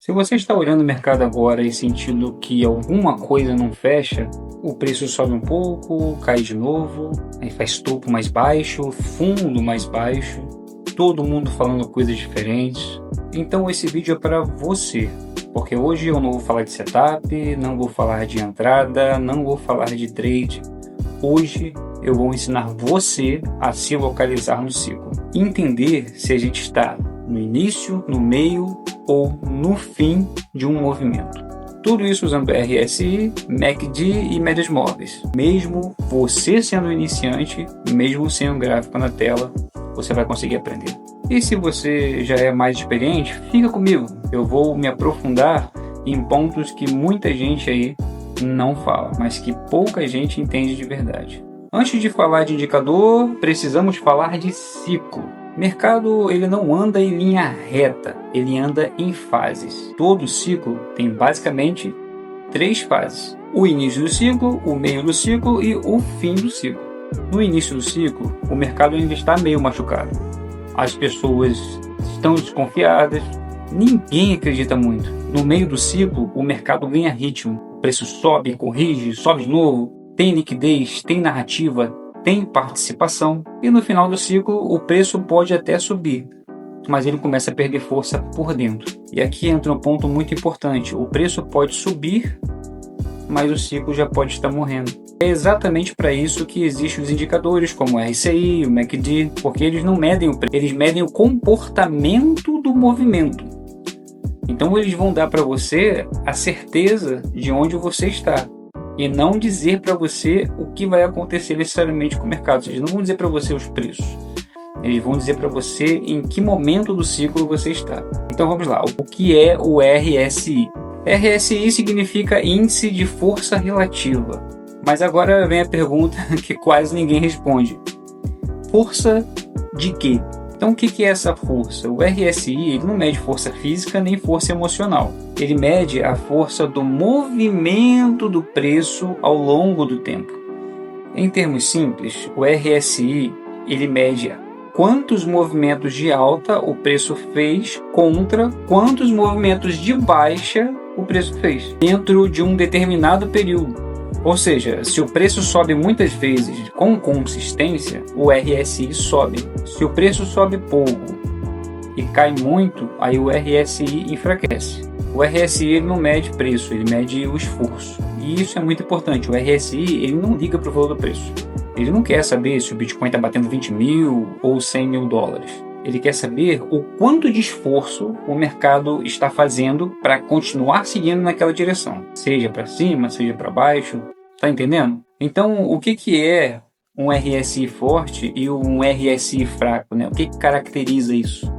Se você está olhando o mercado agora e sentindo que alguma coisa não fecha, o preço sobe um pouco, cai de novo, aí faz topo mais baixo, fundo mais baixo, todo mundo falando coisas diferentes. Então esse vídeo é para você, porque hoje eu não vou falar de setup, não vou falar de entrada, não vou falar de trade. Hoje eu vou ensinar você a se localizar no ciclo, entender se a gente está no início, no meio ou no fim de um movimento. Tudo isso usando RSI, MACD e médias móveis. Mesmo você sendo iniciante, mesmo sem um gráfico na tela, você vai conseguir aprender. E se você já é mais experiente, fica comigo. Eu vou me aprofundar em pontos que muita gente aí não fala, mas que pouca gente entende de verdade. Antes de falar de indicador, precisamos falar de ciclo. O mercado ele não anda em linha reta, ele anda em fases. Todo ciclo tem basicamente 3 fases: o início do ciclo, o meio do ciclo e o fim do ciclo. No início do ciclo, o mercado ainda está meio machucado. As pessoas estão desconfiadas, ninguém acredita muito. No meio do ciclo, o mercado ganha ritmo, o preço sobe, corrige, sobe de novo, tem liquidez, tem narrativa, tem participação, e no final do ciclo o preço pode até subir, mas ele começa a perder força por dentro. E aqui entra um ponto muito importante: o preço pode subir, mas o ciclo já pode estar morrendo. É exatamente para isso que existem os indicadores como o RSI, o MACD, porque eles não medem o preço, eles medem o comportamento do movimento. Então eles vão dar para você a certeza de onde você está, e não dizer para você o que vai acontecer necessariamente com o mercado. Eles não vão dizer para você os preços, eles vão dizer para você em que momento do ciclo você está. Então vamos lá, o que é o RSI? RSI significa Índice de Força Relativa. Mas agora vem a pergunta que quase ninguém responde: força de quê? Então o que é essa força? O RSI ele não mede força física nem força emocional. Ele mede a força do movimento do preço ao longo do tempo. Em termos simples, o RSI ele mede quantos movimentos de alta o preço fez contra quantos movimentos de baixa o preço fez dentro de um determinado período. Ou seja, se o preço sobe muitas vezes com consistência, o RSI sobe. Se o preço sobe pouco e cai muito, aí o RSI enfraquece. O RSI ele não mede preço, ele mede o esforço. E isso é muito importante. O RSI ele não liga para o valor do preço. Ele não quer saber se o Bitcoin está batendo 20 mil ou 100 mil dólares. Ele quer saber o quanto de esforço o mercado está fazendo para continuar seguindo naquela direção. Seja para cima, seja para baixo. Tá entendendo? Então, o que é um RSI forte e um RSI fraco, né? O que caracteriza isso?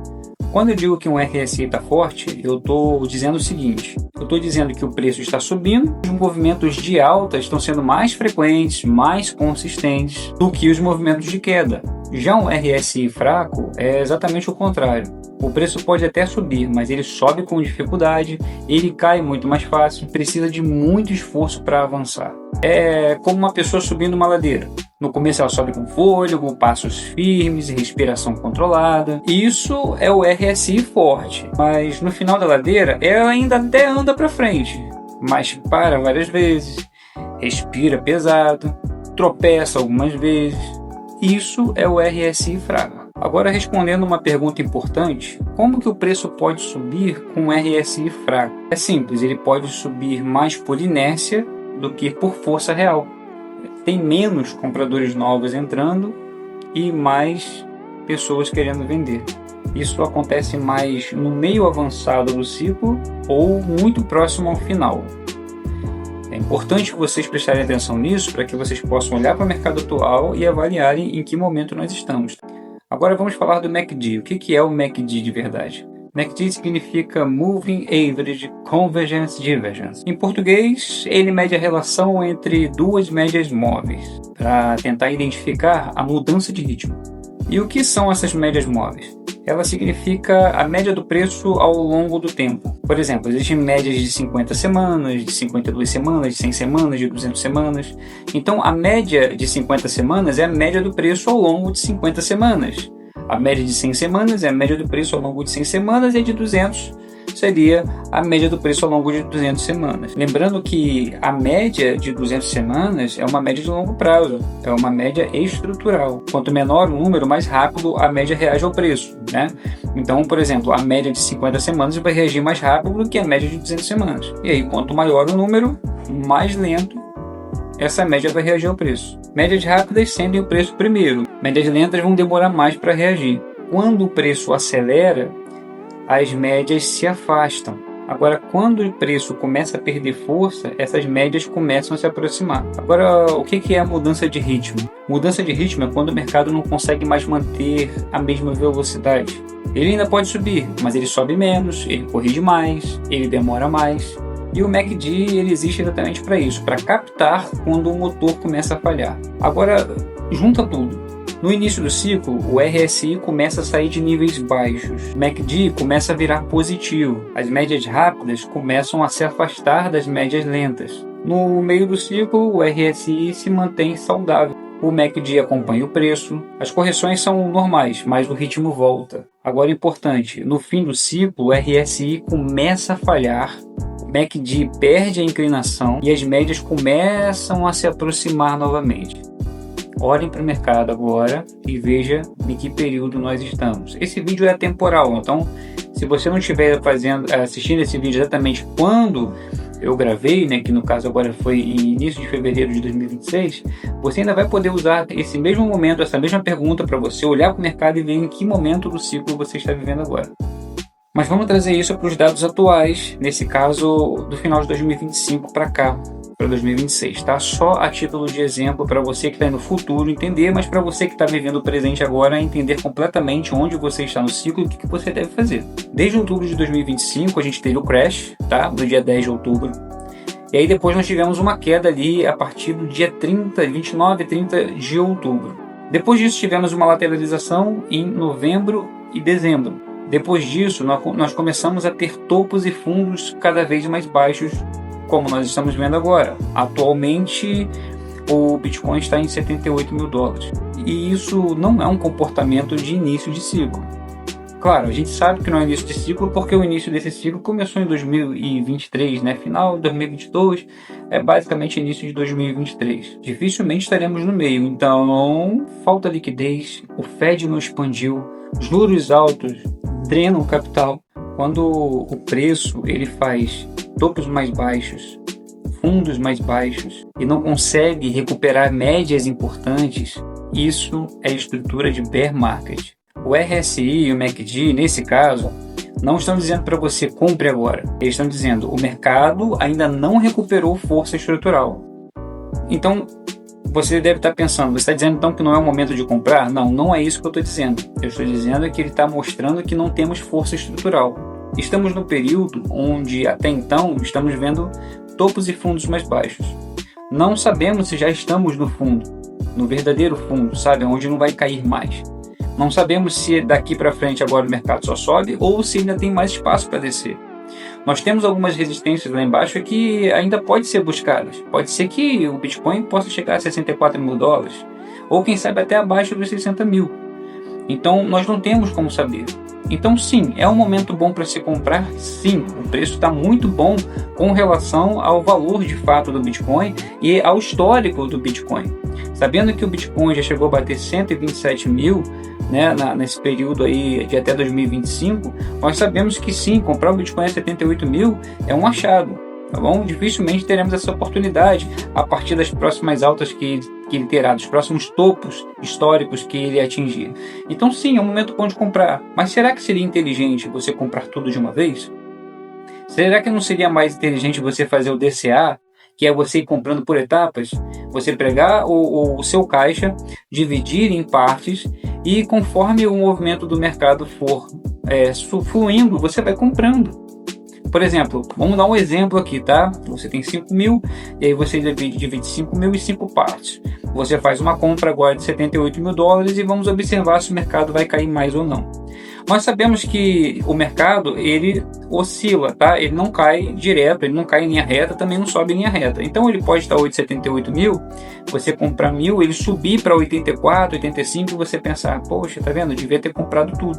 Quando eu digo que um RSI está forte, eu estou dizendo o seguinte: eu estou dizendo que o preço está subindo, os movimentos de alta estão sendo mais frequentes, mais consistentes do que os movimentos de queda. Já um RSI fraco é exatamente o contrário. O preço pode até subir, mas ele sobe com dificuldade, ele cai muito mais fácil, precisa de muito esforço para avançar. É como uma pessoa subindo uma ladeira. No começo ela sobe com fôlego, passos firmes, respiração controlada. Isso é o RSI forte, mas no final da ladeira ela ainda até anda para frente, mas para várias vezes, respira pesado, tropeça algumas vezes. Isso é o RSI fraco. Agora, respondendo uma pergunta importante: como que o preço pode subir com um RSI fraco? É simples, ele pode subir mais por inércia do que por força real. Tem menos compradores novos entrando e mais pessoas querendo vender. Isso acontece mais no meio avançado do ciclo ou muito próximo ao final. É importante que vocês prestarem atenção nisso para que vocês possam olhar para o mercado atual e avaliarem em que momento nós estamos. Agora vamos falar do MACD. O que é o MACD de verdade? MACD significa Moving Average Convergence Divergence. Em português, ele mede a relação entre duas médias móveis para tentar identificar a mudança de ritmo. E o que são essas médias móveis? Ela significa a média do preço ao longo do tempo. Por exemplo, existem médias de 50 semanas, de 52 semanas, de 100 semanas, de 200 semanas. Então, a média de 50 semanas é a média do preço ao longo de 50 semanas. A média de 100 semanas é a média do preço ao longo de 100 semanas e a de 200 seria a média do preço ao longo de 200 semanas. Lembrando que a média de 200 semanas é uma média de longo prazo, é uma média estrutural. Quanto menor o número, mais rápido a média reage ao preço, né? Então, por exemplo, a média de 50 semanas vai reagir mais rápido do que a média de 200 semanas. E aí, quanto maior o número, mais lento essa média vai reagir ao preço. Médias rápidas sentem o preço primeiro, médias lentas vão demorar mais para reagir. Quando o preço acelera, as médias se afastam. Agora, quando o preço começa a perder força, essas médias começam a se aproximar. Agora, o que é a mudança de ritmo? Mudança de ritmo é quando o mercado não consegue mais manter a mesma velocidade. Ele ainda pode subir, mas ele sobe menos, ele corrige mais, ele demora mais. E o MACD ele existe exatamente para isso, para captar quando o motor começa a falhar. Agora, junta tudo. No início do ciclo, o RSI começa a sair de níveis baixos, o MACD começa a virar positivo, as médias rápidas começam a se afastar das médias lentas. No meio do ciclo, o RSI se mantém saudável. O MACD acompanha o preço, as correções são normais, mas o ritmo volta. Agora, importante, no fim do ciclo, o RSI começa a falhar, o MACD perde a inclinação e as médias começam a se aproximar novamente. Olhem para o mercado agora e veja em que período nós estamos. Esse vídeo é atemporal, então se você não estiver assistindo esse vídeo exatamente quando eu gravei, né, que no caso agora foi em início de fevereiro de 2026, você ainda vai poder usar esse mesmo momento, essa mesma pergunta para você olhar para o mercado e ver em que momento do ciclo você está vivendo agora. Mas vamos trazer isso para os dados atuais, nesse caso do final de 2025 para cá, para 2026, tá? Só a título de exemplo para você que está no futuro entender, mas para você que está vivendo o presente agora entender completamente onde você está no ciclo e o que você deve fazer. Desde outubro de 2025 a gente teve o crash, tá? No dia 10 de outubro. E aí depois nós tivemos uma queda ali a partir do dia 29 e 30 de outubro. Depois disso tivemos uma lateralização em novembro e dezembro. Depois disso nós começamos a ter topos e fundos cada vez mais baixos, como nós estamos vendo agora. Atualmente o Bitcoin está em 78 mil dólares. E isso não é um comportamento de início de ciclo. Claro, a gente sabe que não é início de ciclo porque o início desse ciclo começou em 2023, né? Final de 2022 é basicamente início de 2023. Dificilmente estaremos no meio, então falta liquidez, o Fed não expandiu, juros altos drenam o capital. Quando o preço ele faz topos mais baixos, fundos mais baixos e não consegue recuperar médias importantes, isso é estrutura de bear market. O RSI e o MACD, nesse caso, não estão dizendo para você compre agora. Eles estão dizendo o mercado ainda não recuperou força estrutural. Então, você deve estar pensando, você está dizendo então que não é o momento de comprar? Não, não é isso que eu estou dizendo. Eu estou dizendo que ele está mostrando que não temos força estrutural. Estamos no período onde até então estamos vendo topos e fundos mais baixos. Não sabemos se já estamos no fundo, no verdadeiro fundo, sabe? Onde não vai cair mais. Não sabemos se daqui para frente agora o mercado só sobe ou se ainda tem mais espaço para descer. Nós temos algumas resistências lá embaixo que ainda podem ser buscadas. Pode ser que o Bitcoin possa chegar a 64 mil dólares, ou quem sabe até abaixo dos 60 mil. Então nós não temos como saber. Então sim, é um momento bom para se comprar? Sim, o preço está muito bom com relação ao valor de fato do Bitcoin e ao histórico do Bitcoin. Sabendo que o Bitcoin já chegou a bater 127 mil, né, nesse período aí de até 2025, nós sabemos que sim, comprar o Bitcoin a 78 mil é um achado, tá bom? Dificilmente teremos essa oportunidade a partir das próximas altas que ele terá, dos próximos topos históricos que ele atingir. Então sim, é um momento bom de comprar, mas será que seria inteligente você comprar tudo de uma vez? Será que não seria mais inteligente você fazer o DCA, que é você ir comprando por etapas, você pegar o seu caixa, dividir em partes e conforme o movimento do mercado for fluindo, você vai comprando. Por exemplo, vamos dar um exemplo aqui, tá? Você tem 5 mil e aí você divide 5 mil em 5 partes. Você faz uma compra agora de 78 mil dólares e vamos observar se o mercado vai cair mais ou não. Nós sabemos que o mercado ele oscila, tá? Ele não cai direto, ele não cai em linha reta, também não sobe em linha reta. Então ele pode estar 78 mil, você comprar 1.000, ele subir para 84, 85 e você pensar, poxa, tá vendo? Eu devia ter comprado tudo.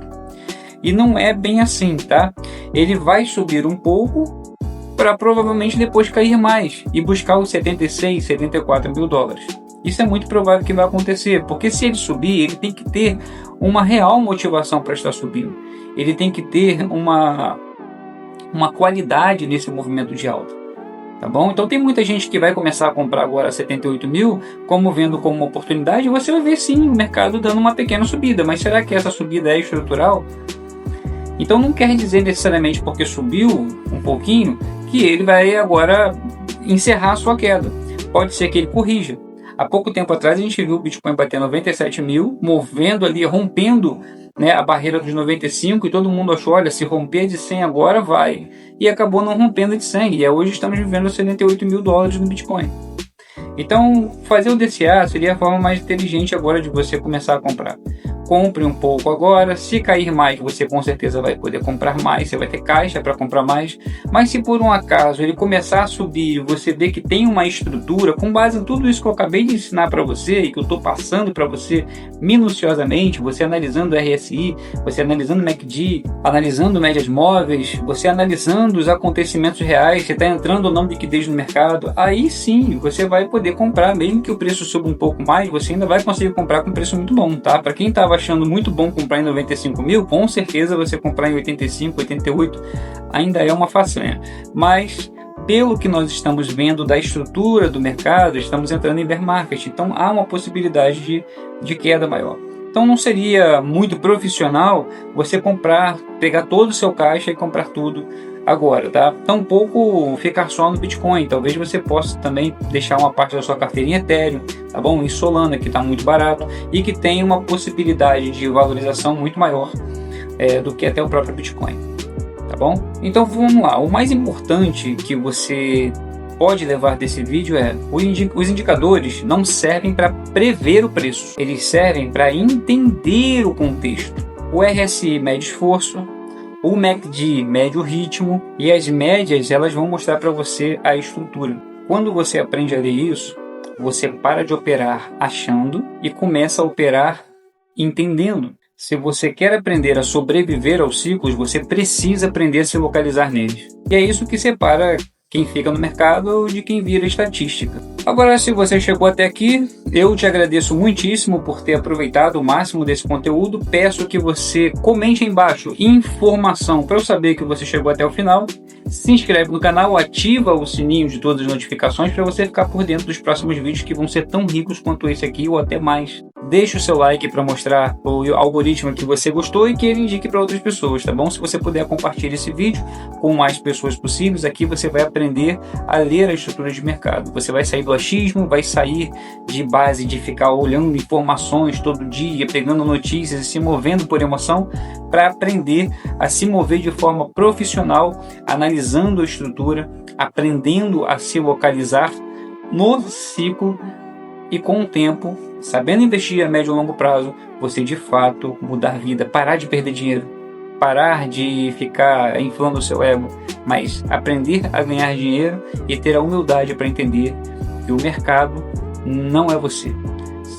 E não é bem assim, tá? Ele vai subir um pouco para provavelmente depois cair mais e buscar os 76, 74 mil dólares. Isso é muito provável que vai acontecer, porque se ele subir, ele tem que ter uma real motivação para estar subindo. Ele tem que ter uma qualidade nesse movimento de alta. Tá bom? Então tem muita gente que vai começar a comprar agora 78 mil, como vendo como uma oportunidade, e você vai ver sim o mercado dando uma pequena subida, mas será que essa subida é estrutural? Então não quer dizer necessariamente porque subiu um pouquinho, que ele vai agora encerrar a sua queda. Pode ser que ele corrija. Há pouco tempo atrás a gente viu o Bitcoin bater 97 mil, movendo ali, rompendo, né, a barreira dos 95, e todo mundo achou, olha, se romper de 100 agora vai. E acabou não rompendo de 100, e hoje estamos vivendo 78 mil dólares no Bitcoin. Então, fazer o DCA seria a forma mais inteligente agora de você começar a comprar. Compre um pouco agora, se cair mais você com certeza vai poder comprar mais, você vai ter caixa para comprar mais, mas se por um acaso ele começar a subir e você ver que tem uma estrutura, com base em tudo isso que eu acabei de ensinar para você e que eu estou passando para você minuciosamente, você analisando o RSI, você analisando o MACD, analisando médias móveis, você analisando os acontecimentos reais, você está entrando ou não liquidez no mercado, aí sim você vai poder comprar, mesmo que o preço suba um pouco mais, você ainda vai conseguir comprar com preço muito bom, tá? Para quem estava achando muito bom comprar em 95 mil, com certeza você comprar em 85, 88 ainda é uma façanha. Mas pelo que nós estamos vendo da estrutura do mercado, estamos entrando em bear market, então há uma possibilidade de queda maior. Então não seria muito profissional você comprar, pegar todo o seu caixa e comprar tudo agora, tá? Tampouco ficar só no Bitcoin. Talvez você possa também deixar uma parte da sua carteira em Ethereum, tá bom? Em Solana, que está muito barato e que tem uma possibilidade de valorização muito maior do que até o próprio Bitcoin, tá bom? Então vamos lá. O mais importante que você pode levar desse vídeo é: os indicadores não servem para prever o preço, eles servem para entender o contexto. O RSI mede esforço, o MACD mede o ritmo e as médias elas vão mostrar para você a estrutura. Quando você aprende a ler isso, você para de operar achando e começa a operar entendendo. Se você quer aprender a sobreviver aos ciclos, você precisa aprender a se localizar neles. E é isso que separa quem fica no mercado de quem vira estatística. Agora, se você chegou até aqui, eu te agradeço muitíssimo por ter aproveitado o máximo desse conteúdo. Peço que você comente aí embaixo informação para eu saber que você chegou até o final. Se inscreve no canal, ativa o sininho de todas as notificações para você ficar por dentro dos próximos vídeos que vão ser tão ricos quanto esse aqui ou até mais. Deixe o seu like para mostrar o algoritmo que você gostou e que ele indique para outras pessoas, tá bom? Se você puder compartilhar esse vídeo com mais pessoas possíveis, aqui você vai aprender a ler a estrutura de mercado. Você vai sair do achismo, vai sair de base de ficar olhando informações todo dia, pegando notícias e se movendo por emoção, para aprender a se mover de forma profissional, analisando a estrutura, aprendendo a se localizar no ciclo e com o tempo, sabendo investir a médio e longo prazo, você de fato mudar a vida, parar de perder dinheiro, parar de ficar inflando o seu ego, mas aprender a ganhar dinheiro e ter a humildade para entender que o mercado não é você.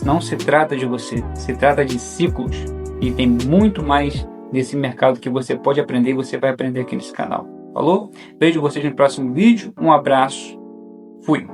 Não se trata de você, se trata de ciclos e tem muito mais nesse mercado que você pode aprender e você vai aprender aqui nesse canal. Falou? Vejo vocês no próximo vídeo. Um abraço. Fui!